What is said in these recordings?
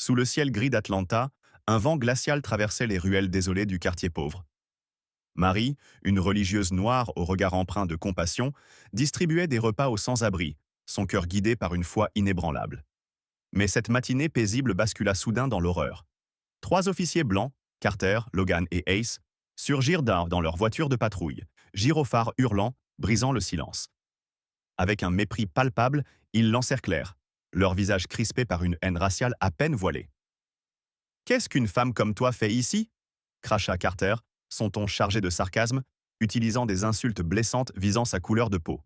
Sous le ciel gris d'Atlanta, un vent glacial traversait les ruelles désolées du quartier pauvre. Marie, une religieuse noire au regard empreint de compassion, distribuait des repas aux sans-abri, son cœur guidé par une foi inébranlable. Mais cette matinée paisible bascula soudain dans l'horreur. Trois officiers blancs, Carter, Logan et Ace, surgirent dans leur voiture de patrouille, gyrophares hurlant, brisant le silence. Avec un mépris palpable, ils l'encerclèrent, leur visage crispé par une haine raciale à peine voilée. « Qu'est-ce qu'une femme comme toi fait ici ?» cracha Carter, son ton chargé de sarcasme, utilisant des insultes blessantes visant sa couleur de peau.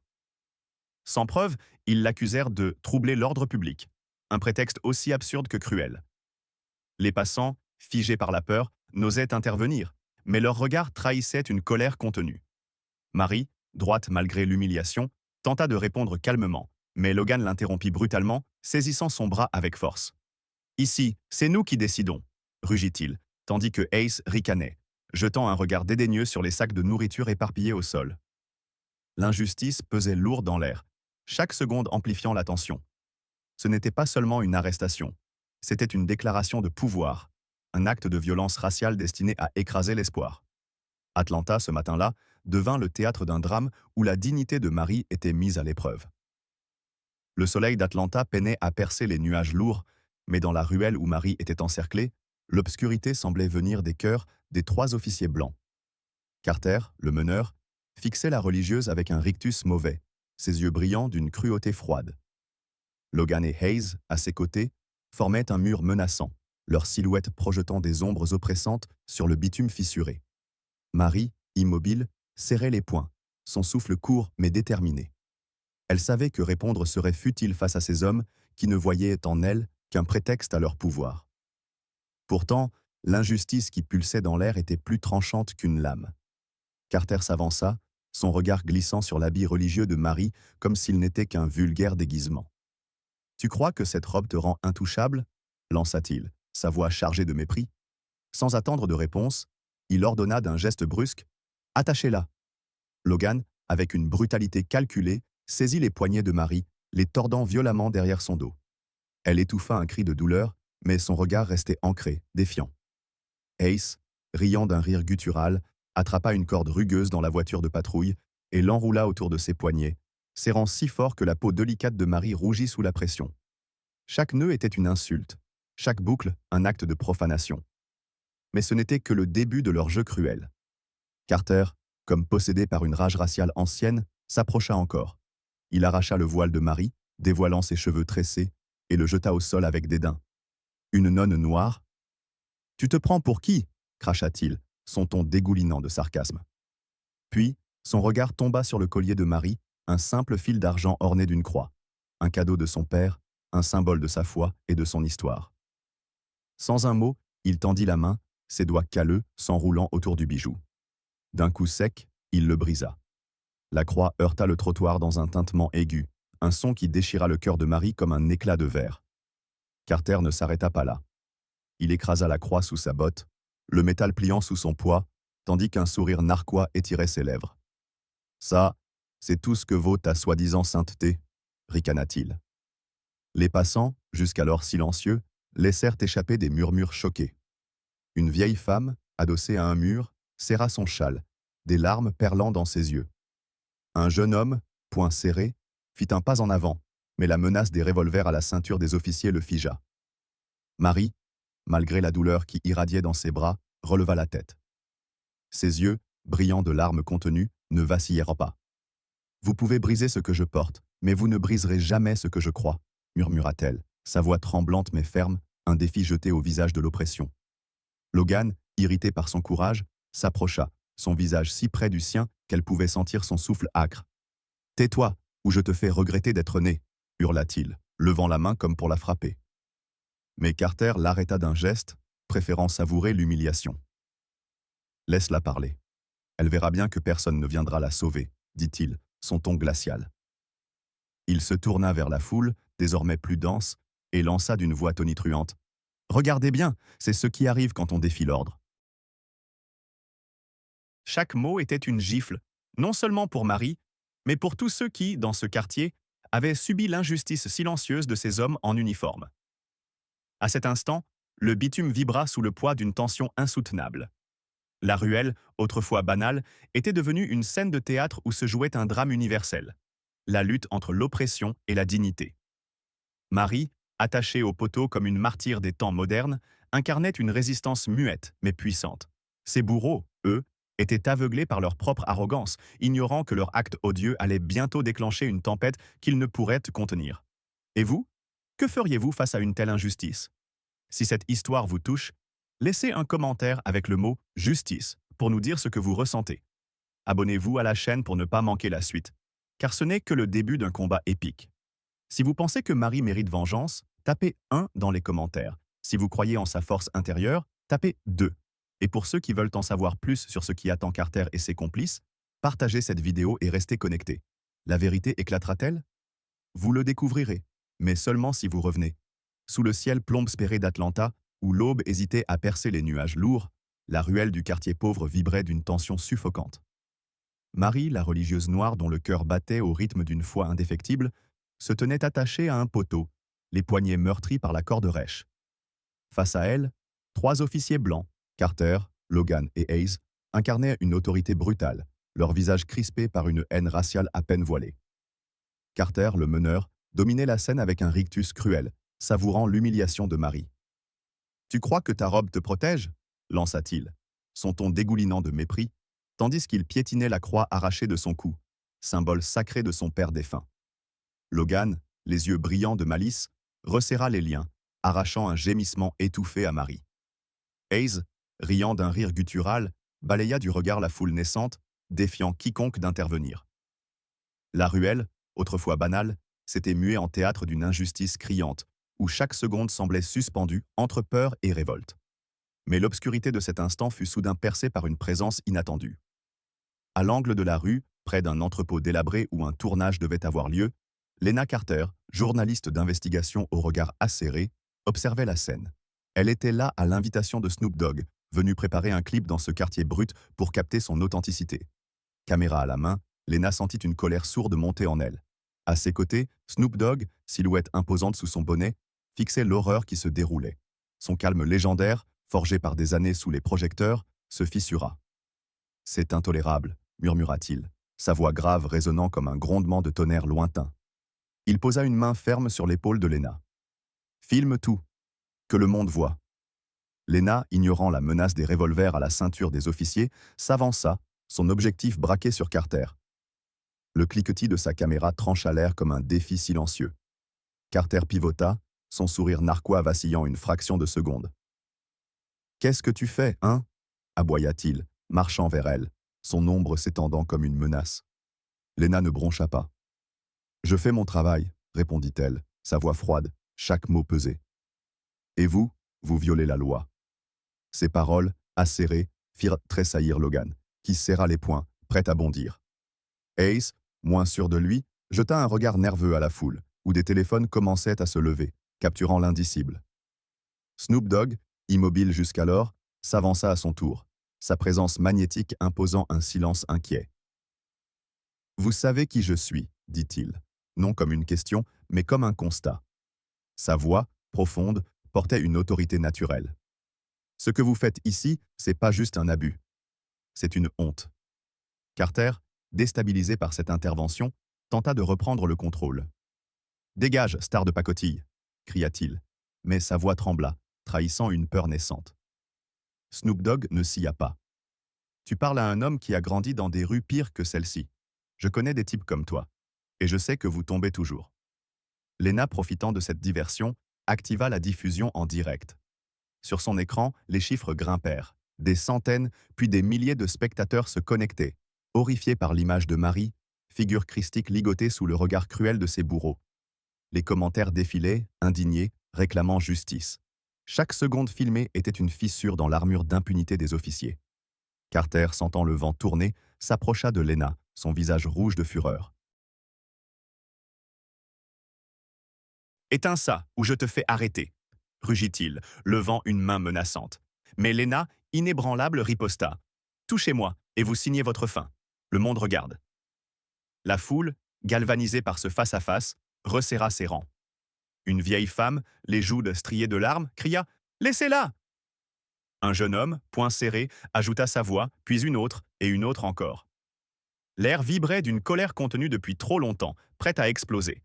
Sans preuve, ils l'accusèrent de troubler l'ordre public, un prétexte aussi absurde que cruel. Les passants, figés par la peur, n'osaient intervenir, mais leur regard trahissait une colère contenue. Marie, droite malgré l'humiliation, tenta de répondre calmement, mais Logan l'interrompit brutalement, saisissant son bras avec force. « Ici, c'est nous qui décidons », rugit-il, tandis que Ace ricanait, jetant un regard dédaigneux sur les sacs de nourriture éparpillés au sol. L'injustice pesait lourd dans l'air, chaque seconde amplifiant la tension. Ce n'était pas seulement une arrestation, c'était une déclaration de pouvoir, un acte de violence raciale destiné à écraser l'espoir. Atlanta, ce matin-là, devint le théâtre d'un drame où la dignité de Marie était mise à l'épreuve. Le soleil d'Atlanta peinait à percer les nuages lourds, mais dans la ruelle où Marie était encerclée, l'obscurité semblait venir des cœurs des trois officiers blancs. Carter, le meneur, fixait la religieuse avec un rictus mauvais, ses yeux brillants d'une cruauté froide. Logan et Hayes, à ses côtés, formaient un mur menaçant, leurs silhouettes projetant des ombres oppressantes sur le bitume fissuré. Marie, immobile, serrait les poings, son souffle court mais déterminé. Elle savait que répondre serait futile face à ces hommes qui ne voyaient en elle qu'un prétexte à leur pouvoir. Pourtant, l'injustice qui pulsait dans l'air était plus tranchante qu'une lame. Carter s'avança, son regard glissant sur l'habit religieux de Marie comme s'il n'était qu'un vulgaire déguisement. « Tu crois que cette robe te rend intouchable ?» lança-t-il, sa voix chargée de mépris. Sans attendre de réponse, il ordonna d'un geste brusque « Attachez-la !» Logan, avec une brutalité calculée, saisit les poignets de Marie, les tordant violemment derrière son dos. Elle étouffa un cri de douleur, mais son regard restait ancré, défiant. Ace, riant d'un rire guttural, attrapa une corde rugueuse dans la voiture de patrouille et l'enroula autour de ses poignets, serrant si fort que la peau délicate de Marie rougit sous la pression. Chaque nœud était une insulte, chaque boucle un acte de profanation. Mais ce n'était que le début de leur jeu cruel. Carter, comme possédé par une rage raciale ancienne, s'approcha encore. Il arracha le voile de Marie, dévoilant ses cheveux tressés, et le jeta au sol avec dédain. « Une nonne noire ?»« Tu te prends pour qui ?» cracha-t-il, son ton dégoulinant de sarcasme. Puis, son regard tomba sur le collier de Marie, un simple fil d'argent orné d'une croix, un cadeau de son père, un symbole de sa foi et de son histoire. Sans un mot, il tendit la main, ses doigts calleux s'enroulant autour du bijou. D'un coup sec, il le brisa. La croix heurta le trottoir dans un tintement aigu, un son qui déchira le cœur de Marie comme un éclat de verre. Carter ne s'arrêta pas là. Il écrasa la croix sous sa botte, le métal pliant sous son poids, tandis qu'un sourire narquois étirait ses lèvres. « Ça, c'est tout ce que vaut ta soi-disant sainteté », ricana-t-il. Les passants, jusqu'alors silencieux, laissèrent échapper des murmures choqués. Une vieille femme, adossée à un mur, serra son châle, des larmes perlant dans ses yeux. Un jeune homme, poing serré, fit un pas en avant, mais la menace des revolvers à la ceinture des officiers le figea. Marie, malgré la douleur qui irradiait dans ses bras, releva la tête. Ses yeux, brillants de larmes contenues, ne vacillèrent pas. « Vous pouvez briser ce que je porte, mais vous ne briserez jamais ce que je crois », murmura-t-elle, sa voix tremblante mais ferme, un défi jeté au visage de l'oppression. Logan, irrité par son courage, s'approcha, son visage si près du sien qu'elle pouvait sentir son souffle âcre. « Tais-toi, ou je te fais regretter d'être né », hurla-t-il, levant la main comme pour la frapper. Mais Carter l'arrêta d'un geste, préférant savourer l'humiliation. « Laisse-la parler. Elle verra bien que personne ne viendra la sauver, » dit-il, son ton glacial. Il se tourna vers la foule, désormais plus dense, et lança d'une voix tonitruante. « Regardez bien, c'est ce qui arrive quand on défie l'ordre. » Chaque mot était une gifle, non seulement pour Marie, mais pour tous ceux qui, dans ce quartier, avaient subi l'injustice silencieuse de ces hommes en uniforme. À cet instant, le bitume vibra sous le poids d'une tension insoutenable. La ruelle, autrefois banale, était devenue une scène de théâtre où se jouait un drame universel, la lutte entre l'oppression et la dignité. Marie, attachée au poteau comme une martyre des temps modernes, incarnait une résistance muette mais puissante. Ses bourreaux, eux, étaient aveuglés par leur propre arrogance, ignorant que leur acte odieux allait bientôt déclencher une tempête qu'ils ne pourraient contenir. Et vous? Que feriez-vous face à une telle injustice? Si cette histoire vous touche, laissez un commentaire avec le mot « justice » pour nous dire ce que vous ressentez. Abonnez-vous à la chaîne pour ne pas manquer la suite, car ce n'est que le début d'un combat épique. Si vous pensez que Marie mérite vengeance, tapez 1 dans les commentaires. Si vous croyez en sa force intérieure, tapez 2. Et pour ceux qui veulent en savoir plus sur ce qui attend Carter et ses complices, partagez cette vidéo et restez connectés. La vérité éclatera-t-elle? Vous le découvrirez, mais seulement si vous revenez. Sous le ciel plombe-spéré d'Atlanta, où l'aube hésitait à percer les nuages lourds, la ruelle du quartier pauvre vibrait d'une tension suffocante. Marie, la religieuse noire dont le cœur battait au rythme d'une foi indéfectible, se tenait attachée à un poteau, les poignets meurtris par la corde rêche. Face à elle, 3 officiers blancs, Carter, Logan et Hayes, incarnaient une autorité brutale, leur visage crispé par une haine raciale à peine voilée. Carter, le meneur, dominait la scène avec un rictus cruel, savourant l'humiliation de Marie. « Tu crois que ta robe te protège ?» lança-t-il, son ton dégoulinant de mépris, tandis qu'il piétinait la croix arrachée de son cou, symbole sacré de son père défunt. Logan, les yeux brillants de malice, resserra les liens, arrachant un gémissement étouffé à Marie. Hayes, riant d'un rire guttural, balaya du regard la foule naissante, défiant quiconque d'intervenir. La ruelle, autrefois banale, s'était muée en théâtre d'une injustice criante, où chaque seconde semblait suspendue entre peur et révolte. Mais l'obscurité de cet instant fut soudain percée par une présence inattendue. À l'angle de la rue, près d'un entrepôt délabré où un tournage devait avoir lieu, Lena Carter, journaliste d'investigation au regard acéré, observait la scène. Elle était là à l'invitation de Snoop Dogg, venu préparer un clip dans ce quartier brut pour capter son authenticité. Caméra à la main, Lena sentit une colère sourde monter en elle. À ses côtés, Snoop Dogg, silhouette imposante sous son bonnet, fixait l'horreur qui se déroulait. Son calme légendaire, forgé par des années sous les projecteurs, se fissura. « C'est intolérable », murmura-t-il, sa voix grave résonnant comme un grondement de tonnerre lointain. Il posa une main ferme sur l'épaule de Lena. « Filme tout. Que le monde voie. » Lena, ignorant la menace des revolvers à la ceinture des officiers, s'avança, son objectif braqué sur Carter. Le cliquetis de sa caméra trancha l'air comme un défi silencieux. Carter pivota, son sourire narquois vacillant une fraction de seconde. « Qu'est-ce que tu fais, hein ?» aboya-t-il, marchant vers elle, son ombre s'étendant comme une menace. Lena ne broncha pas. « Je fais mon travail, » répondit-elle, sa voix froide, chaque mot pesé. « Et vous, vous violez la loi. » Ces paroles, acérées, firent tressaillir Logan, qui serra les poings, prêt à bondir. Hayes, moins sûr de lui, jeta un regard nerveux à la foule, où des téléphones commençaient à se lever, capturant l'indicible. Snoop Dogg, immobile jusqu'alors, s'avança à son tour, sa présence magnétique imposant un silence inquiet. « Vous savez qui je suis, » dit-il, non comme une question, mais comme un constat. Sa voix, profonde, portait une autorité naturelle. « Ce que vous faites ici, c'est pas juste un abus. C'est une honte. » Carter, déstabilisé par cette intervention, tenta de reprendre le contrôle. « Dégage, star de pacotille !» cria-t-il, mais sa voix trembla, trahissant une peur naissante. Snoop Dogg ne sia pas. « Tu parles à un homme qui a grandi dans des rues pires que celle-ci. Je connais des types comme toi, et je sais que vous tombez toujours. » Lena, profitant de cette diversion, activa la diffusion en direct. Sur son écran, les chiffres grimpèrent. Des centaines, puis des milliers de spectateurs se connectaient, horrifiés par l'image de Marie, figure christique ligotée sous le regard cruel de ses bourreaux. Les commentaires défilaient, indignés, réclamant justice. Chaque seconde filmée était une fissure dans l'armure d'impunité des officiers. Carter, sentant le vent tourner, s'approcha de Lena, son visage rouge de fureur. « Éteins ça, ou je te fais arrêter !» rugit-il, levant une main menaçante. Mais Lena, inébranlable, riposta. « Touchez-moi, et vous signez votre fin. Le monde regarde. » La foule, galvanisée par ce face-à-face, resserra ses rangs. Une vieille femme, les joues striées de larmes, cria « Laissez-la !» Un jeune homme, poing serré, ajouta sa voix, puis une autre encore. L'air vibrait d'une colère contenue depuis trop longtemps, prête à exploser.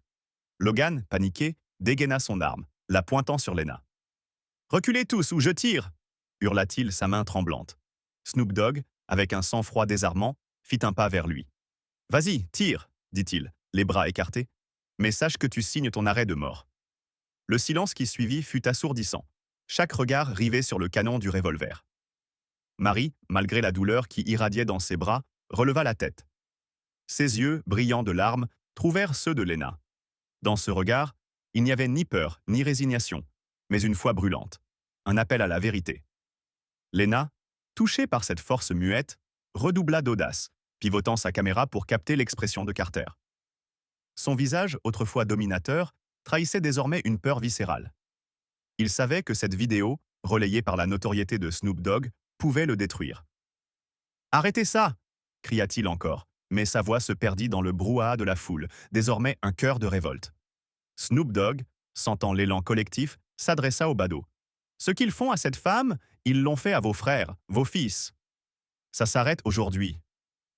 Logan, paniqué, dégaina son arme, la pointant sur Lena. « Reculez tous ou je tire !» hurla-t-il, sa main tremblante. Snoop Dogg, avec un sang-froid désarmant, fit un pas vers lui. « Vas-y, tire !» dit-il, les bras écartés. « Mais sache que tu signes ton arrêt de mort. » Le silence qui suivit fut assourdissant, chaque regard rivé sur le canon du revolver. Marie, malgré la douleur qui irradiait dans ses bras, releva la tête. Ses yeux, brillants de larmes, trouvèrent ceux de Lena. Dans ce regard, il n'y avait ni peur, ni résignation, mais une foi brûlante, un appel à la vérité. Lena, touchée par cette force muette, redoubla d'audace, pivotant sa caméra pour capter l'expression de Carter. Son visage, autrefois dominateur, trahissait désormais une peur viscérale. Il savait que cette vidéo, relayée par la notoriété de Snoop Dogg, pouvait le détruire. « Arrêtez ça !» cria-t-il encore, mais sa voix se perdit dans le brouhaha de la foule, désormais un chœur de révolte. Snoop Dogg, sentant l'élan collectif, s'adressa au badaud. « Ce qu'ils font à cette femme, ils l'ont fait à vos frères, vos fils. Ça s'arrête aujourd'hui. »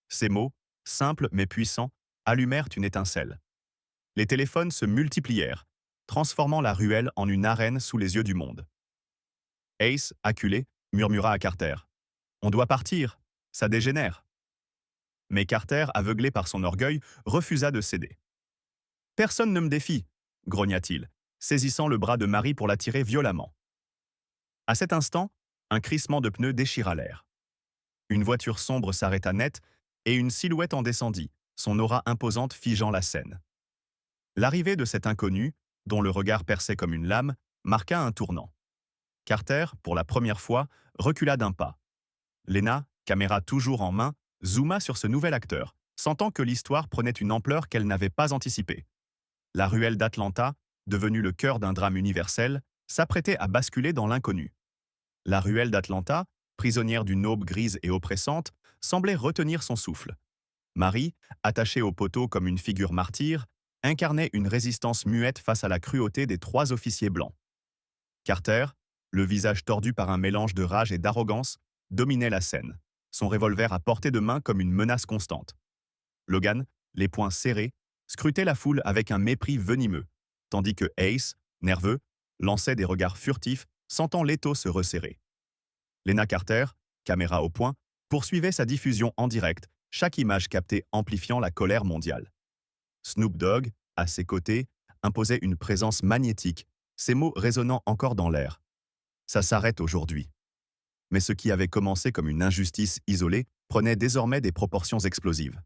Ces mots, simples mais puissants, allumèrent une étincelle. Les téléphones se multiplièrent, transformant la ruelle en une arène sous les yeux du monde. Ace, acculé, murmura à Carter. « On doit partir, ça dégénère. » Mais Carter, aveuglé par son orgueil, refusa de céder. « Personne ne me défie, » grogna-t-il, saisissant le bras de Marie pour l'attirer violemment. À cet instant, un crissement de pneus déchira l'air. Une voiture sombre s'arrêta net et une silhouette en descendit, son aura imposante figeant la scène. L'arrivée de cet inconnu, dont le regard perçait comme une lame, marqua un tournant. Carter, pour la première fois, recula d'un pas. Lena, caméra toujours en main, zooma sur ce nouvel acteur, sentant que l'histoire prenait une ampleur qu'elle n'avait pas anticipée. La ruelle d'Atlanta, devenue le cœur d'un drame universel, s'apprêtait à basculer dans l'inconnu. La ruelle d'Atlanta, prisonnière d'une aube grise et oppressante, semblait retenir son souffle. Marie, attachée au poteau comme une figure martyre, incarnait une résistance muette face à la cruauté des 3 officiers blancs. Carter, le visage tordu par un mélange de rage et d'arrogance, dominait la scène, son revolver à portée de main comme une menace constante. Logan, les poings serrés, scrutait la foule avec un mépris venimeux, tandis que Ace, nerveux, lançait des regards furtifs, sentant l'étau se resserrer. Lena Carter, caméra au point, poursuivait sa diffusion en direct, chaque image captée amplifiant la colère mondiale. Snoop Dogg, à ses côtés, imposait une présence magnétique, ses mots résonnant encore dans l'air. Ça s'arrête aujourd'hui. Mais ce qui avait commencé comme une injustice isolée prenait désormais des proportions explosives.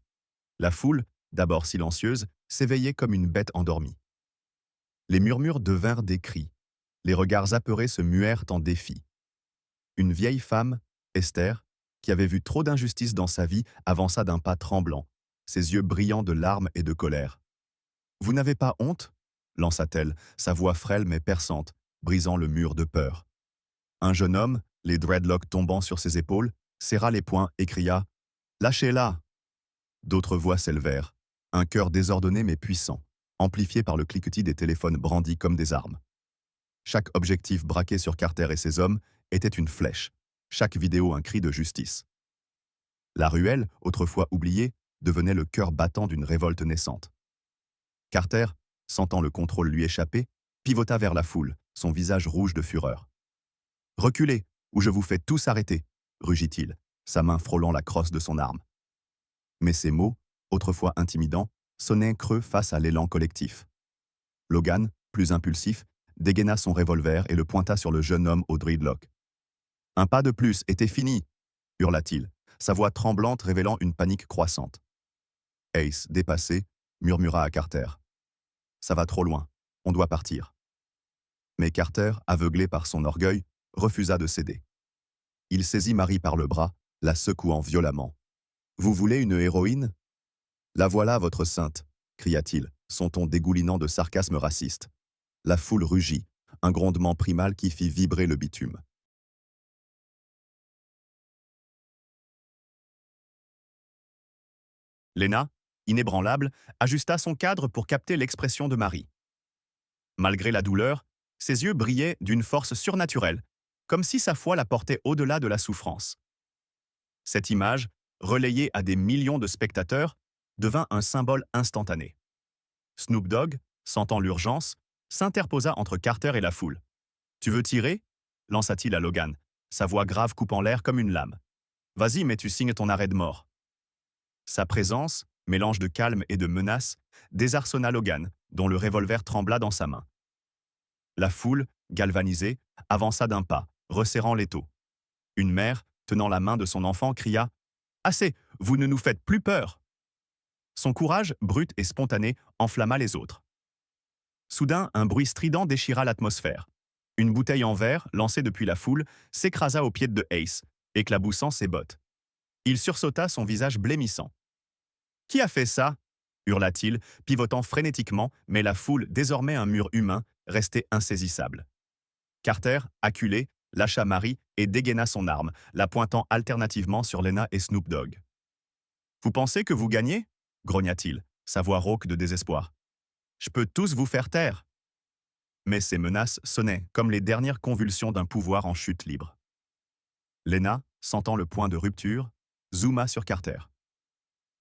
La foule, d'abord silencieuse, s'éveillait comme une bête endormie. Les murmures devinrent des cris. Les regards apeurés se muèrent en défis. Une vieille femme, Esther, qui avait vu trop d'injustice dans sa vie, avança d'un pas tremblant, ses yeux brillants de larmes et de colère. « Vous n'avez pas honte ?» lança-t-elle, sa voix frêle mais perçante, brisant le mur de peur. Un jeune homme, les dreadlocks tombant sur ses épaules, serra les poings et cria « Lâchez-la !» D'autres voix s'élevèrent, un chœur désordonné mais puissant, amplifié par le cliquetis des téléphones brandis comme des armes. Chaque objectif braqué sur Carter et ses hommes était une flèche, chaque vidéo un cri de justice. La ruelle, autrefois oubliée, devenait le cœur battant d'une révolte naissante. Carter, sentant le contrôle lui échapper, pivota vers la foule, son visage rouge de fureur. « Reculez, ou je vous fais tous arrêter !» rugit-il, sa main frôlant la crosse de son arme. Mais ces mots, autrefois intimidants, sonnaient creux face à l'élan collectif. Logan, plus impulsif, dégaina son revolver et le pointa sur le jeune homme au dreadlock. « Un pas de plus était fini !» hurla-t-il, sa voix tremblante révélant une panique croissante. Ace, dépassé, murmura à Carter. « Ça va trop loin, on doit partir. » Mais Carter, aveuglé par son orgueil, refusa de céder. Il saisit Marie par le bras, la secouant violemment. « Vous voulez une héroïne ? La voilà, votre sainte !» cria-t-il, son ton dégoulinant de sarcasme raciste. La foule rugit, un grondement primal qui fit vibrer le bitume. Lena, inébranlable, ajusta son cadre pour capter l'expression de Marie. Malgré la douleur, ses yeux brillaient d'une force surnaturelle, comme si sa foi la portait au-delà de la souffrance. Cette image, relayée à des millions de spectateurs, devint un symbole instantané. Snoop Dogg, sentant l'urgence, s'interposa entre Carter et la foule. « Tu veux tirer ?» lança-t-il à Logan, sa voix grave coupant l'air comme une lame. « Vas-y, mais tu signes ton arrêt de mort. » Sa présence, mélange de calme et de menace, désarçonna Logan, dont le revolver trembla dans sa main. La foule, galvanisée, avança d'un pas, resserrant l'étau. Une mère, tenant la main de son enfant, cria « Assez, vous ne nous faites plus peur !» Son courage, brut et spontané, enflamma les autres. Soudain, un bruit strident déchira l'atmosphère. Une bouteille en verre, lancée depuis la foule, s'écrasa aux pieds de Ace, éclaboussant ses bottes. Il sursauta, son visage blêmissant. « Qui a fait ça ?» hurla-t-il, pivotant frénétiquement, mais la foule, désormais un mur humain, restait insaisissable. Carter, acculé, lâcha Marie et dégaina son arme, la pointant alternativement sur Lena et Snoop Dogg. « Vous pensez que vous gagnez ?» grogna-t-il, sa voix rauque de désespoir. « Je peux tous vous faire taire !» Mais ces menaces sonnaient comme les dernières convulsions d'un pouvoir en chute libre. Lena, sentant le point de rupture, zooma sur Carter.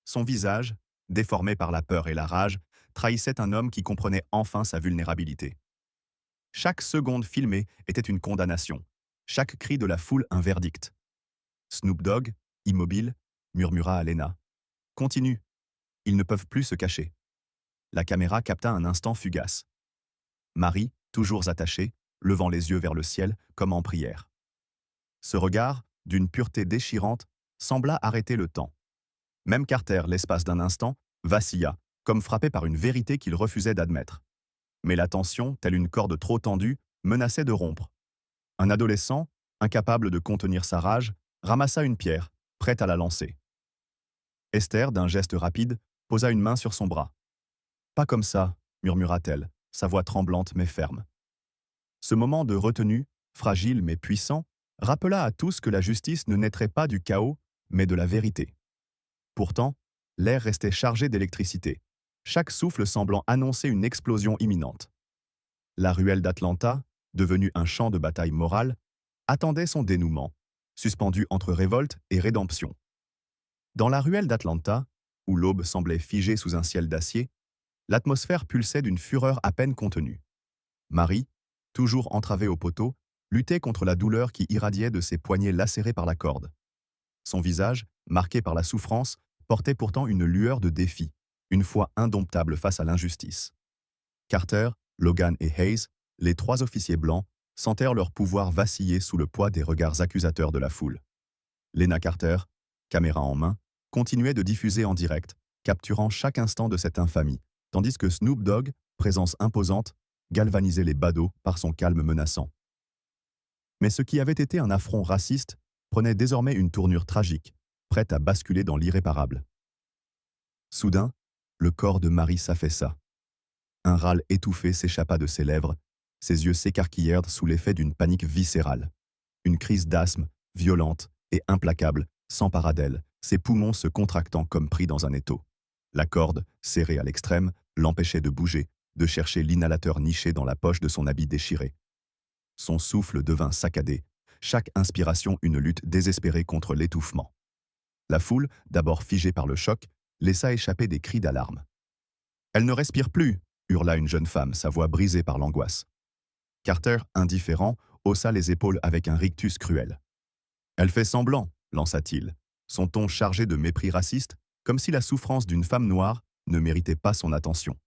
Son visage, déformé par la peur et la rage, trahissait un homme qui comprenait enfin sa vulnérabilité. Chaque seconde filmée était une condamnation, chaque cri de la foule un verdict. Snoop Dogg, immobile, murmura à Lena. « Continue, ils ne peuvent plus se cacher. » La caméra capta un instant fugace. Marie, toujours attachée, levant les yeux vers le ciel comme en prière. Ce regard, d'une pureté déchirante, sembla arrêter le temps. Même Carter, l'espace d'un instant, vacilla, comme frappé par une vérité qu'il refusait d'admettre. Mais la tension, telle une corde trop tendue, menaçait de rompre. Un adolescent, incapable de contenir sa rage, ramassa une pierre, prête à la lancer. Esther, d'un geste rapide, posa une main sur son bras. « Pas comme ça », murmura-t-elle, sa voix tremblante mais ferme. Ce moment de retenue, fragile mais puissant, rappela à tous que la justice ne naîtrait pas du chaos, mais de la vérité. Pourtant, l'air restait chargé d'électricité, chaque souffle semblant annoncer une explosion imminente. La ruelle d'Atlanta, devenue un champ de bataille morale, attendait son dénouement, suspendu entre révolte et rédemption. Dans la ruelle d'Atlanta, où l'aube semblait figée sous un ciel d'acier, l'atmosphère pulsait d'une fureur à peine contenue. Marie, toujours entravée au poteau, luttait contre la douleur qui irradiait de ses poignets lacérés par la corde. Son visage, marqué par la souffrance, portait pourtant une lueur de défi, une foi indomptable face à l'injustice. Carter, Logan et Hayes, les trois officiers blancs, sentèrent leur pouvoir vaciller sous le poids des regards accusateurs de la foule. Lena Carter, caméra en main, continuait de diffuser en direct, capturant chaque instant de cette infamie, tandis que Snoop Dogg, présence imposante, galvanisait les badauds par son calme menaçant. Mais ce qui avait été un affront raciste prenait désormais une tournure tragique, prête à basculer dans l'irréparable. Soudain, le corps de Marie s'affaissa. Un râle étouffé s'échappa de ses lèvres, ses yeux s'écarquillèrent sous l'effet d'une panique viscérale. Une crise d'asthme, violente et implacable, s'empara d'elle, ses poumons se contractant comme pris dans un étau. La corde, serrée à l'extrême, l'empêchait de bouger, de chercher l'inhalateur niché dans la poche de son habit déchiré. Son souffle devint saccadé, chaque inspiration une lutte désespérée contre l'étouffement. La foule, d'abord figée par le choc, laissa échapper des cris d'alarme. « Elle ne respire plus !» hurla une jeune femme, sa voix brisée par l'angoisse. Carter, indifférent, haussa les épaules avec un rictus cruel. « Elle fait semblant !» lança-t-il, son ton chargé de mépris raciste, comme si la souffrance d'une femme noire ne méritait pas son attention.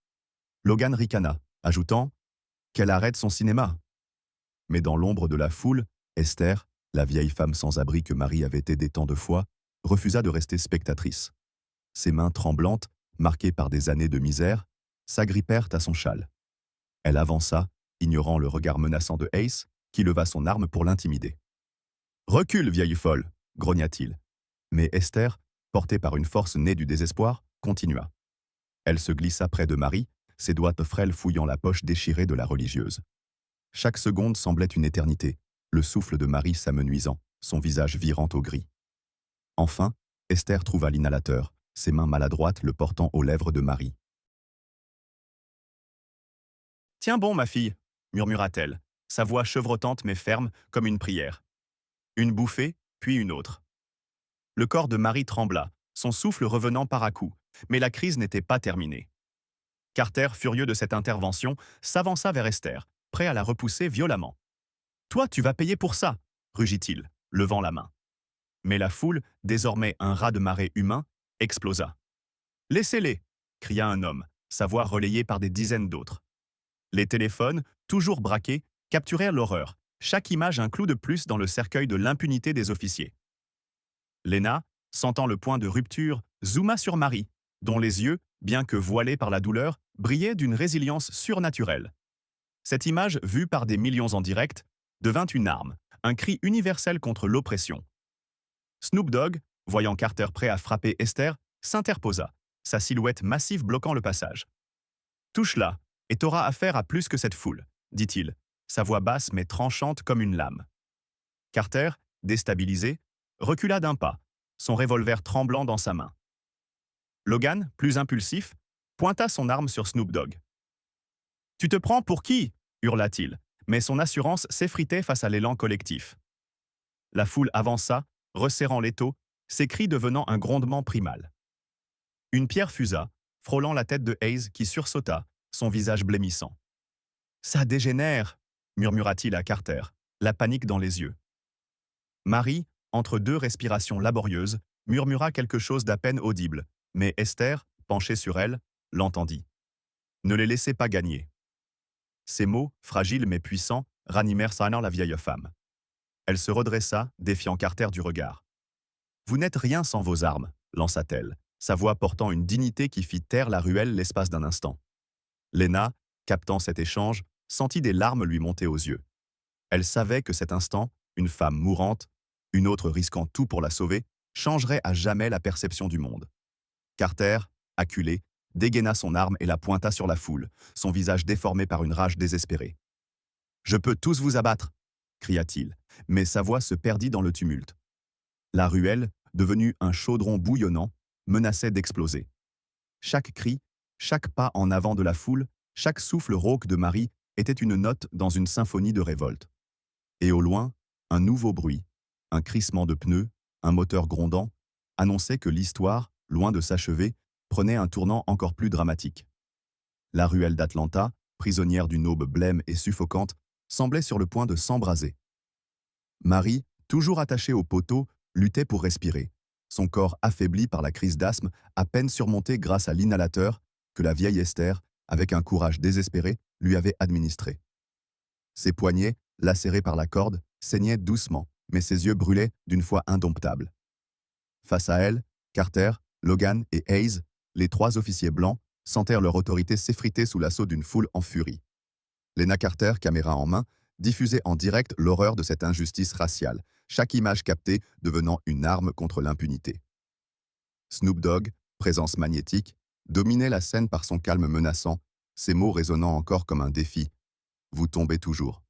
Logan ricana, ajoutant « Qu'elle arrête son cinéma !» Mais dans l'ombre de la foule, Esther, la vieille femme sans abri que Marie avait aidée tant de fois, refusa de rester spectatrice. Ses mains tremblantes, marquées par des années de misère, s'agrippèrent à son châle. Elle avança, ignorant le regard menaçant de Ace, qui leva son arme pour l'intimider. « Recule, vieille folle !» grogna-t-il. Mais Esther, portée par une force née du désespoir, continua. Elle se glissa près de Marie, ses doigts frêles fouillant la poche déchirée de la religieuse. Chaque seconde semblait une éternité, le souffle de Marie s'amenuisant, son visage virant au gris. Enfin, Esther trouva l'inhalateur, ses mains maladroites le portant aux lèvres de Marie. Tiens bon, ma fille, murmura-t-elle, sa voix chevrotante mais ferme comme une prière. Une bouffée, puis une autre. Le corps de Marie trembla, son souffle revenant par à coups, mais la crise n'était pas terminée. Carter, furieux de cette intervention, s'avança vers Esther, prêt à la repousser violemment. Toi, tu vas payer pour ça, rugit-il, levant la main. Mais la foule, désormais un raz-de-marée humain, explosa. Laissez-les, cria un homme, sa voix relayée par des dizaines d'autres. Les téléphones, toujours braqués, capturèrent l'horreur, chaque image un clou de plus dans le cercueil de l'impunité des officiers. Lena, sentant le point de rupture, zooma sur Marie, dont les yeux, bien que voilés par la douleur, brillaient d'une résilience surnaturelle. Cette image, vue par des millions en direct, devint une arme, un cri universel contre l'oppression. Snoop Dogg, voyant Carter prêt à frapper Esther, s'interposa, sa silhouette massive bloquant le passage. Touche-la, et t'auras affaire à plus que cette foule, dit-il, sa voix basse mais tranchante comme une lame. Carter, déstabilisé, recula d'un pas, son revolver tremblant dans sa main. Logan, plus impulsif, pointa son arme sur Snoop Dogg. « Tu te prends pour qui ?» hurla-t-il, mais son assurance s'effritait face à l'élan collectif. La foule avança, resserrant l'étau, ses cris devenant un grondement primal. Une pierre fusa, frôlant la tête de Hayes qui sursauta, son visage blêmissant. « Ça dégénère !» murmura-t-il à Carter, la panique dans les yeux. Marie, entre deux respirations laborieuses, murmura quelque chose d'à peine audible, mais Esther, penchée sur elle, l'entendit. « Ne les laissez pas gagner. » Ces mots, fragiles mais puissants, ranimèrent Sana la vieille femme. Elle se redressa, défiant Carter du regard. « Vous n'êtes rien sans vos armes, lança-t-elle, sa voix portant une dignité qui fit taire la ruelle l'espace d'un instant. Lena, captant cet échange, sentit des larmes lui monter aux yeux. Elle savait que cet instant, une femme mourante, une autre risquant tout pour la sauver, changerait à jamais la perception du monde. Carter, acculé, dégaina son arme et la pointa sur la foule, son visage déformé par une rage désespérée. « Je peux tous vous abattre !» cria-t-il, mais sa voix se perdit dans le tumulte. La ruelle, devenue un chaudron bouillonnant, menaçait d'exploser. Chaque cri, chaque pas en avant de la foule, chaque souffle rauque de Marie était une note dans une symphonie de révolte. Et au loin, un nouveau bruit, un crissement de pneus, un moteur grondant, annonçait que l'histoire, loin de s'achever, prenait un tournant encore plus dramatique. La ruelle d'Atlanta, prisonnière d'une aube blême et suffocante, semblait sur le point de s'embraser. Marie, toujours attachée au poteau, luttait pour respirer, son corps affaibli par la crise d'asthme, à peine surmonté grâce à l'inhalateur que la vieille Esther, avec un courage désespéré, lui avait administré. Ses poignets, lacérés par la corde, saignaient doucement, mais ses yeux brûlaient d'une foi indomptable. Face à elle, Carter, Logan et Hayes, les trois officiers blancs, sentèrent leur autorité s'effriter sous l'assaut d'une foule en furie. Lena Carter, caméra en main, diffusait en direct l'horreur de cette injustice raciale, chaque image captée devenant une arme contre l'impunité. Snoop Dogg, présence magnétique, dominait la scène par son calme menaçant, ses mots résonnant encore comme un défi. « Vous tombez toujours. »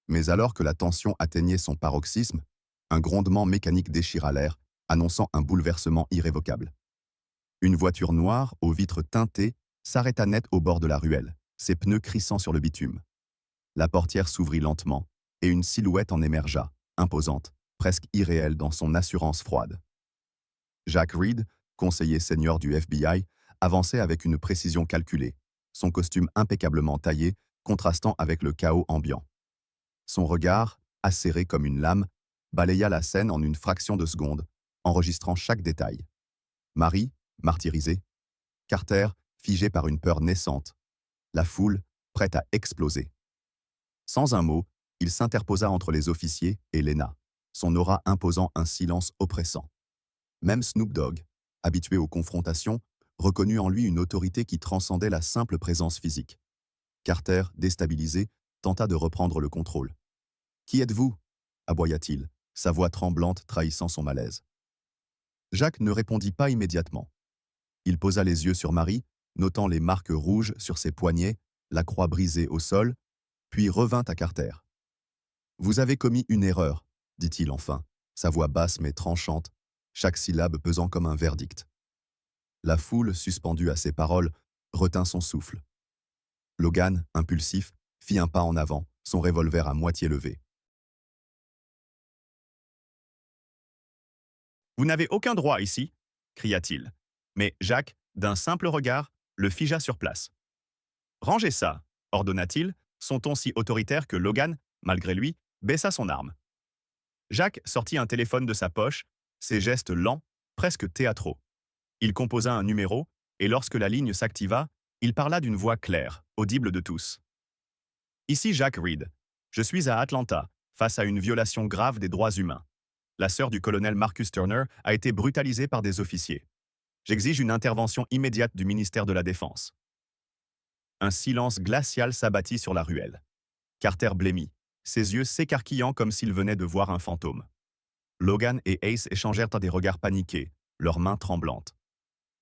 Mais alors que la tension atteignait son paroxysme, un grondement mécanique déchira l'air, annonçant un bouleversement irrévocable. Une voiture noire, aux vitres teintées, s'arrêta net au bord de la ruelle, ses pneus crissant sur le bitume. La portière s'ouvrit lentement, et une silhouette en émergea, imposante, presque irréelle dans son assurance froide. Jack Reed, conseiller senior du FBI, avançait avec une précision calculée, son costume impeccablement taillé, contrastant avec le chaos ambiant. Son regard, acéré comme une lame, balaya la scène en une fraction de seconde, enregistrant chaque détail. Marie, martyrisée. Carter, figé par une peur naissante. La foule, prête à exploser. Sans un mot, il s'interposa entre les officiers et Lena, son aura imposant un silence oppressant. Même Snoop Dogg, habitué aux confrontations, reconnut en lui une autorité qui transcendait la simple présence physique. Carter, déstabilisé, tenta de reprendre le contrôle. « Qui êtes-vous » aboya-t-il, sa voix tremblante trahissant son malaise. Jacques ne répondit pas immédiatement. Il posa les yeux sur Marie, notant les marques rouges sur ses poignets, la croix brisée au sol, puis revint à Carter. « Vous avez commis une erreur, » dit-il enfin, sa voix basse mais tranchante, chaque syllabe pesant comme un verdict. La foule, suspendue à ces paroles, retint son souffle. Logan, impulsif, fit un pas en avant, son revolver à moitié levé. Vous n'avez aucun droit ici, cria-t-il. Mais Jacques, d'un simple regard, le figea sur place. Rangez ça, ordonna-t-il, son ton si autoritaire que Logan, malgré lui, baissa son arme. Jacques sortit un téléphone de sa poche, ses gestes lents, presque théâtraux. Il composa un numéro, et lorsque la ligne s'activa, il parla d'une voix claire, audible de tous. Ici Jacques Reed. Je suis à Atlanta, face à une violation grave des droits humains. La sœur du colonel Marcus Turner a été brutalisée par des officiers. J'exige une intervention immédiate du ministère de la Défense. Un silence glacial s'abattit sur la ruelle. Carter blêmit, ses yeux s'écarquillant comme s'il venait de voir un fantôme. Logan et Ace échangèrent des regards paniqués, leurs mains tremblantes.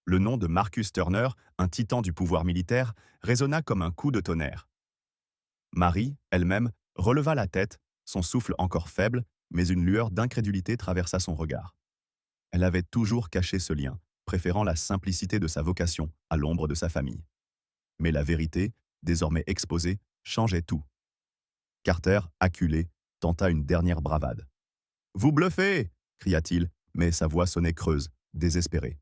Le nom de Marcus Turner, un titan du pouvoir militaire, résonna comme un coup de tonnerre. Marie, elle-même, releva la tête, son souffle encore faible, mais une lueur d'incrédulité traversa son regard. Elle avait toujours caché ce lien, préférant la simplicité de sa vocation à l'ombre de sa famille. Mais la vérité, désormais exposée, changeait tout. Carter, acculé, tenta une dernière bravade. « Vous bluffez !» cria-t-il, mais sa voix sonnait creuse, désespérée.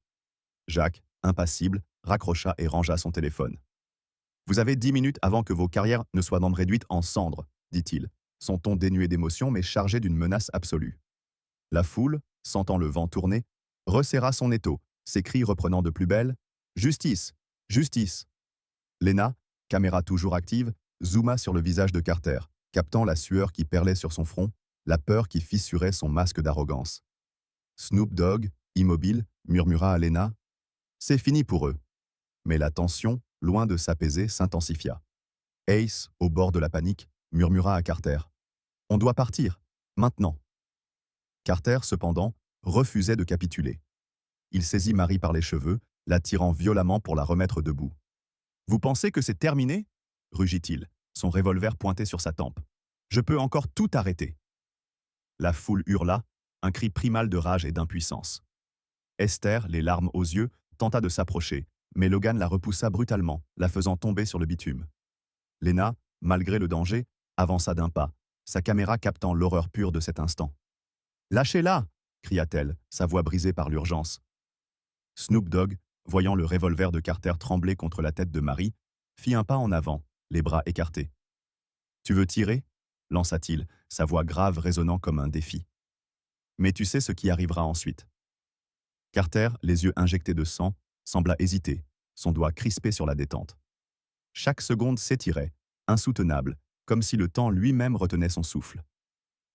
Jacques, impassible, raccrocha et rangea son téléphone. « Vous avez 10 minutes avant que vos carrières ne soient réduites en cendres, dit-il, son ton dénué d'émotion mais chargé d'une menace absolue. La foule, sentant le vent tourner, resserra son étau, ses cris reprenant de plus belle « Justice! Justice !» Lena, caméra toujours active, zooma sur le visage de Carter, captant la sueur qui perlait sur son front, la peur qui fissurait son masque d'arrogance. Snoop Dogg, immobile, murmura à Lena « C'est fini pour eux ». Mais la tension, loin de s'apaiser, s'intensifia. Ace, au bord de la panique, murmura à Carter « On doit partir, maintenant ». Carter, cependant, refusait de capituler. Il saisit Marie par les cheveux, la tirant violemment pour la remettre debout. « Vous pensez que c'est terminé ?» rugit-il, son revolver pointé sur sa tempe. « Je peux encore tout arrêter. » La foule hurla, un cri primal de rage et d'impuissance. Esther, les larmes aux yeux, tenta de s'approcher, mais Logan la repoussa brutalement, la faisant tomber sur le bitume. Lena, malgré le danger, avança d'un pas, sa caméra captant l'horreur pure de cet instant. « Lâchez-la !» cria-t-elle, sa voix brisée par l'urgence. Snoop Dogg, voyant le revolver de Carter trembler contre la tête de Marie, fit un pas en avant, les bras écartés. « Tu veux tirer ?» lança-t-il, sa voix grave résonnant comme un défi. « Mais tu sais ce qui arrivera ensuite. » Carter, les yeux injectés de sang, sembla hésiter, son doigt crispé sur la détente. Chaque seconde s'étirait, insoutenable, comme si le temps lui-même retenait son souffle.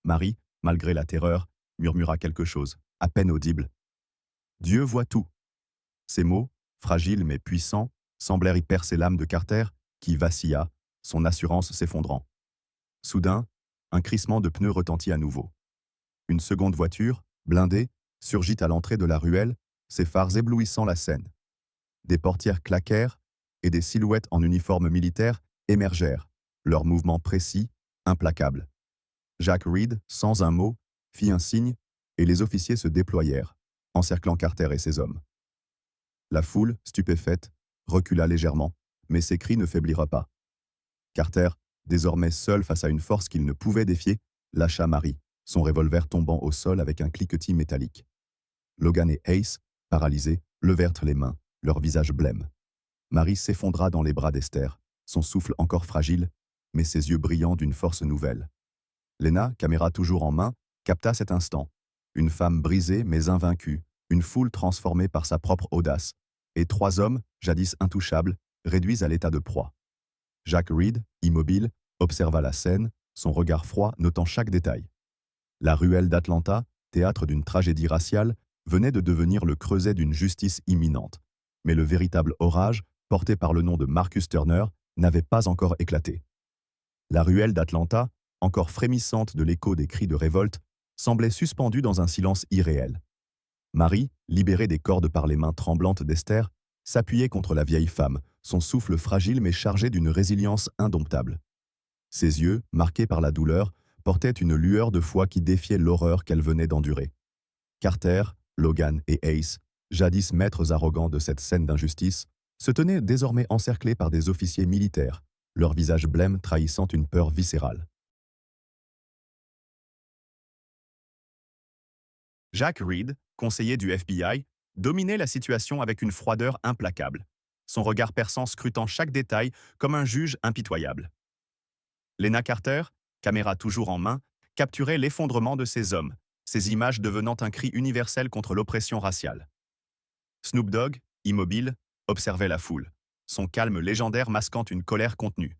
Marie, malgré la terreur, murmura quelque chose, à peine audible. « Dieu voit tout !» Ces mots, fragiles mais puissants, semblèrent y percer l'âme de Carter, qui vacilla, son assurance s'effondrant. Soudain, un crissement de pneus retentit à nouveau. Une seconde voiture, blindée, surgit à l'entrée de la ruelle, ses phares éblouissant la scène. Des portières claquèrent, et des silhouettes en uniforme militaire émergèrent, leurs mouvements précis, implacables. Jacques Reed, sans un mot, fit un signe, et les officiers se déployèrent, encerclant Carter et ses hommes. La foule, stupéfaite, recula légèrement, mais ses cris ne faiblirent pas. Carter, désormais seul face à une force qu'il ne pouvait défier, lâcha Marie, son revolver tombant au sol avec un cliquetis métallique. Logan et Ace, paralysés, levèrent les mains, leur visage blême. Marie s'effondra dans les bras d'Esther, son souffle encore fragile, mais ses yeux brillants d'une force nouvelle. Lena, caméra toujours en main, capta cet instant. Une femme brisée mais invaincue, une foule transformée par sa propre audace, et 3 hommes, jadis intouchables, réduits à l'état de proie. Jacques Reed, immobile, observa la scène, son regard froid notant chaque détail. La ruelle d'Atlanta, théâtre d'une tragédie raciale, venait de devenir le creuset d'une justice imminente. Mais le véritable orage, porté par le nom de Marcus Turner, n'avait pas encore éclaté. La ruelle d'Atlanta, encore frémissante de l'écho des cris de révolte, semblait suspendue dans un silence irréel. Marie, libérée des cordes par les mains tremblantes d'Esther, s'appuyait contre la vieille femme, son souffle fragile mais chargé d'une résilience indomptable. Ses yeux, marqués par la douleur, portaient une lueur de foi qui défiait l'horreur qu'elle venait d'endurer. Carter, Logan et Ace, jadis maîtres arrogants de cette scène d'injustice, se tenaient désormais encerclés par des officiers militaires, leur visage blême trahissant une peur viscérale. Jack Reed, conseiller du FBI, dominait la situation avec une froideur implacable, son regard perçant scrutant chaque détail comme un juge impitoyable. Lena Carter, caméra toujours en main, capturait l'effondrement de ces hommes, ces images devenant un cri universel contre l'oppression raciale. Snoop Dogg, immobile, observait la foule, son calme légendaire masquant une colère contenue.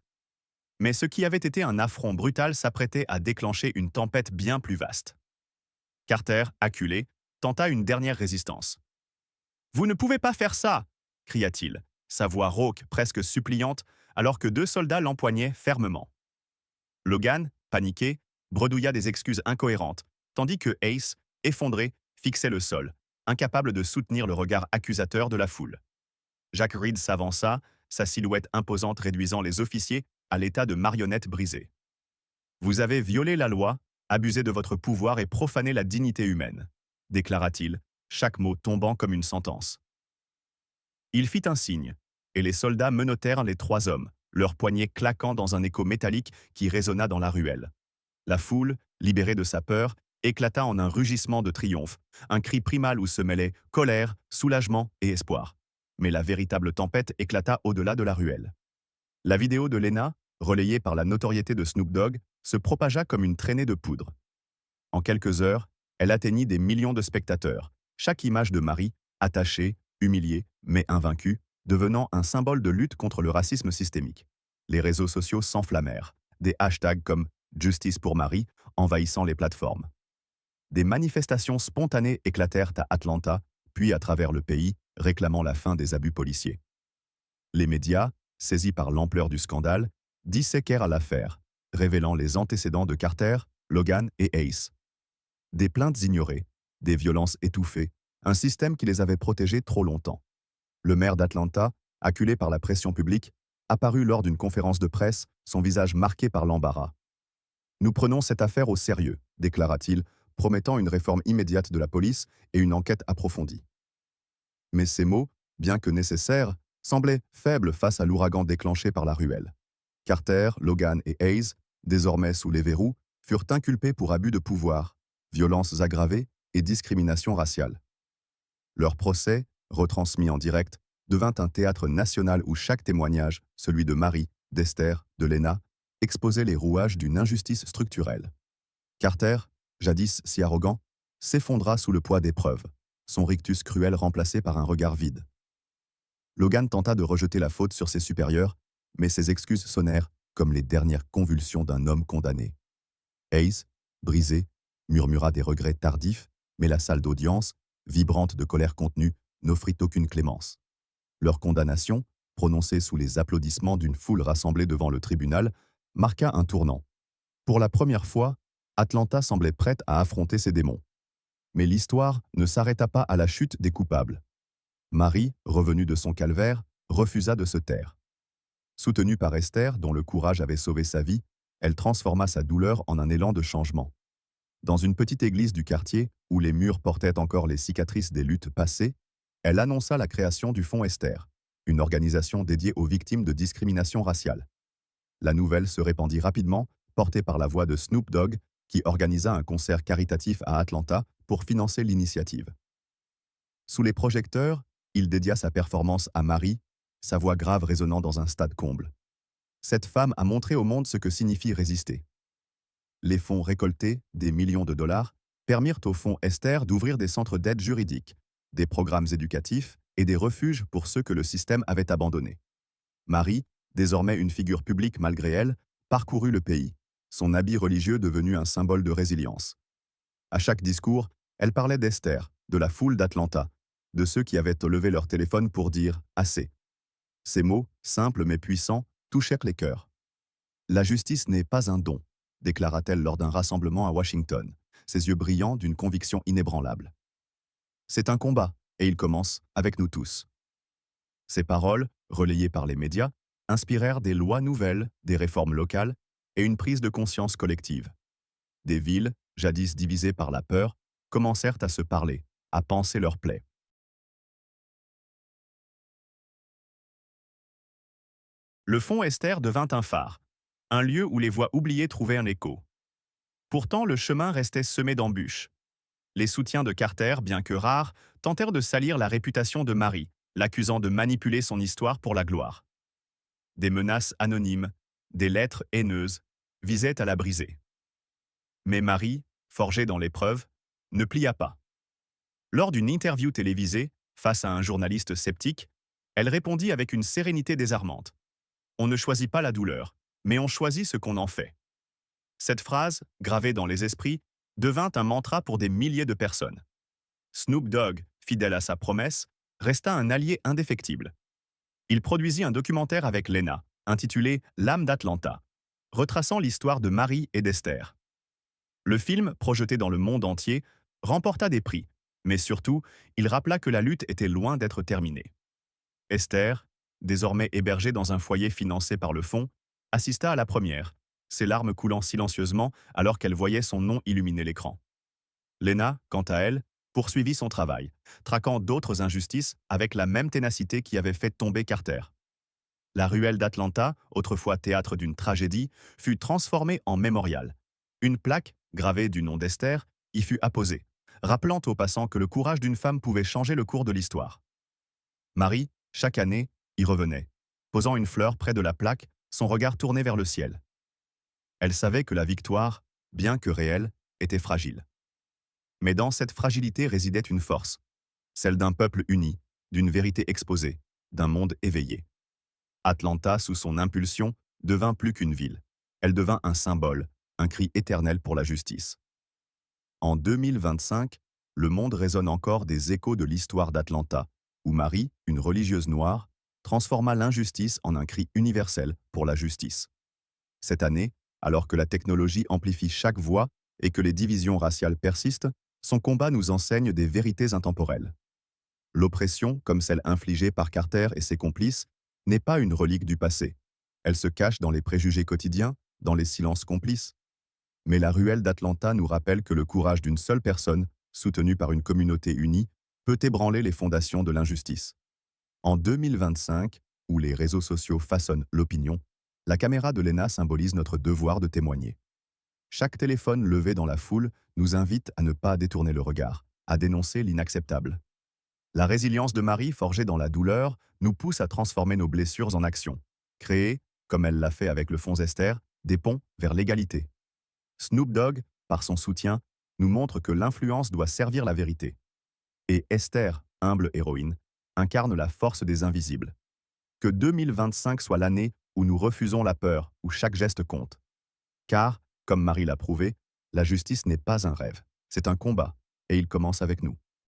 Mais ce qui avait été un affront brutal s'apprêtait à déclencher une tempête bien plus vaste. Carter, acculé, tenta une dernière résistance. « Vous ne pouvez pas faire ça !» cria-t-il, sa voix rauque, presque suppliante, alors que deux soldats l'empoignaient fermement. Logan, paniqué, bredouilla des excuses incohérentes, tandis que Ace, effondré, fixait le sol, incapable de soutenir le regard accusateur de la foule. Jack Reed s'avança, sa silhouette imposante réduisant les officiers à l'état de marionnettes brisées. « Vous avez violé la loi, abusé de votre pouvoir et profané la dignité humaine », déclara-t-il, chaque mot tombant comme une sentence. Il fit un signe, et les soldats menottèrent les trois hommes, leurs poignets claquant dans un écho métallique qui résonna dans la ruelle. La foule, libérée de sa peur, éclata en un rugissement de triomphe, un cri primal où se mêlaient colère, soulagement et espoir. Mais la véritable tempête éclata au-delà de la ruelle. La vidéo de Lena, relayée par la notoriété de Snoop Dogg, se propagea comme une traînée de poudre. En quelques heures, elle atteignit des millions de spectateurs, chaque image de Marie, attachée, humiliée, mais invaincue, devenant un symbole de lutte contre le racisme systémique. Les réseaux sociaux s'enflammèrent, des hashtags comme Justice pour Marie envahissant les plateformes. Des manifestations spontanées éclatèrent à Atlanta, puis à travers le pays, réclamant la fin des abus policiers. Les médias, saisis par l'ampleur du scandale, disséquèrent l'affaire, révélant les antécédents de Carter, Logan et Ace. Des plaintes ignorées, des violences étouffées, un système qui les avait protégés trop longtemps. Le maire d'Atlanta, acculé par la pression publique, apparut lors d'une conférence de presse, son visage marqué par l'embarras. « Nous prenons cette affaire au sérieux », déclara-t-il, promettant une réforme immédiate de la police et une enquête approfondie. Mais ces mots, bien que nécessaires, semblaient faibles face à l'ouragan déclenché par la ruelle. Carter, Logan et Hayes, désormais sous les verrous, furent inculpés pour abus de pouvoir, violences aggravées et discrimination raciale. Leur procès, retransmis en direct, devint un théâtre national où chaque témoignage, celui de Marie, d'Esther, de Lena, exposait les rouages d'une injustice structurelle. Carter, jadis si arrogant, s'effondra sous le poids des preuves, son rictus cruel remplacé par un regard vide. Logan tenta de rejeter la faute sur ses supérieurs, mais ses excuses sonnèrent comme les dernières convulsions d'un homme condamné. Hayes, brisé, murmura des regrets tardifs, mais la salle d'audience, vibrante de colère contenue, n'offrit aucune clémence. Leur condamnation, prononcée sous les applaudissements d'une foule rassemblée devant le tribunal, marqua un tournant. Pour la première fois, Atlanta semblait prête à affronter ses démons. Mais l'histoire ne s'arrêta pas à la chute des coupables. Marie, revenue de son calvaire, refusa de se taire. Soutenue par Esther, dont le courage avait sauvé sa vie, elle transforma sa douleur en un élan de changement. Dans une petite église du quartier, où les murs portaient encore les cicatrices des luttes passées, elle annonça la création du Fonds Esther, une organisation dédiée aux victimes de discrimination raciale. La nouvelle se répandit rapidement, portée par la voix de Snoop Dogg, qui organisa un concert caritatif à Atlanta pour financer l'initiative. Sous les projecteurs, il dédia sa performance à Marie, sa voix grave résonnant dans un stade comble. Cette femme a montré au monde ce que signifie résister. Les fonds récoltés, des millions de dollars, permirent au Fonds Esther d'ouvrir des centres d'aide juridique, des programmes éducatifs et des refuges pour ceux que le système avait abandonnés. Marie, désormais une figure publique malgré elle, parcourut le pays, son habit religieux devenu un symbole de résilience. À chaque discours, elle parlait d'Esther, de la foule d'Atlanta, de ceux qui avaient levé leur téléphone pour dire « assez ». Ces mots, simples mais puissants, touchèrent les cœurs. « La justice n'est pas un don », déclara-t-elle lors d'un rassemblement à Washington, ses yeux brillants d'une conviction inébranlable. « C'est un combat, et il commence avec nous tous. » Ces paroles, relayées par les médias, inspirèrent des lois nouvelles, des réformes locales et une prise de conscience collective. Des villes, jadis divisées par la peur, commencèrent à se parler, à panser leurs plaies. Le fond Esther devint un phare, un lieu où les voix oubliées trouvaient un écho. Pourtant, le chemin restait semé d'embûches. Les soutiens de Carter, bien que rares, tentèrent de salir la réputation de Marie, l'accusant de manipuler son histoire pour la gloire. Des menaces anonymes, des lettres haineuses, visaient à la briser. Mais Marie, forgée dans l'épreuve, ne plia pas. Lors d'une interview télévisée, face à un journaliste sceptique, elle répondit avec une sérénité désarmante. On ne choisit pas la douleur, mais on choisit ce qu'on en fait. Cette phrase, gravée dans les esprits, devint un mantra pour des milliers de personnes. Snoop Dogg, fidèle à sa promesse, resta un allié indéfectible. Il produisit un documentaire avec Lena, intitulé L'âme d'Atlanta, retraçant l'histoire de Marie et d'Esther. Le film, projeté dans le monde entier, remporta des prix, mais surtout, il rappela que la lutte était loin d'être terminée. Esther, désormais hébergée dans un foyer financé par le fonds, assista à la première, ses larmes coulant silencieusement alors qu'elle voyait son nom illuminer l'écran. Lena, quant à elle, poursuivit son travail, traquant d'autres injustices avec la même ténacité qui avait fait tomber Carter. La ruelle d'Atlanta, autrefois théâtre d'une tragédie, fut transformée en mémorial. Une plaque, gravée du nom d'Esther, y fut apposée, rappelant aux passants que le courage d'une femme pouvait changer le cours de l'histoire. Marie, chaque année, y revenait, posant une fleur près de la plaque, son regard tourné vers le ciel. Elle savait que la victoire, bien que réelle, était fragile. Mais dans cette fragilité résidait une force, celle d'un peuple uni, d'une vérité exposée, d'un monde éveillé. Atlanta, sous son impulsion, devint plus qu'une ville. Elle devint un symbole, un cri éternel pour la justice. En 2025, le monde résonne encore des échos de l'histoire d'Atlanta, où Marie, une religieuse noire, transforma l'injustice en un cri universel pour la justice. Cette année, alors que la technologie amplifie chaque voix et que les divisions raciales persistent, son combat nous enseigne des vérités intemporelles. L'oppression, comme celle infligée par Carter et ses complices, n'est pas une relique du passé. Elle se cache dans les préjugés quotidiens, dans les silences complices. Mais la ruelle d'Atlanta nous rappelle que le courage d'une seule personne, soutenue par une communauté unie, peut ébranler les fondations de l'injustice. En 2025, où les réseaux sociaux façonnent l'opinion, la caméra de Lena symbolise notre devoir de témoigner. Chaque téléphone levé dans la foule nous invite à ne pas détourner le regard, à dénoncer l'inacceptable. La résilience de Marie, forgée dans la douleur, nous pousse à transformer nos blessures en actions, créer, comme elle l'a fait avec le fonds Esther, des ponts vers l'égalité. Snoop Dogg, par son soutien, nous montre que l'influence doit servir la vérité. Et Esther, humble héroïne, incarne la force des invisibles. Que 2025 soit l'année où nous refusons la peur, où chaque geste compte. Car, comme Marie l'a prouvé, la justice n'est pas un rêve, c'est un combat, et il commence avec nous.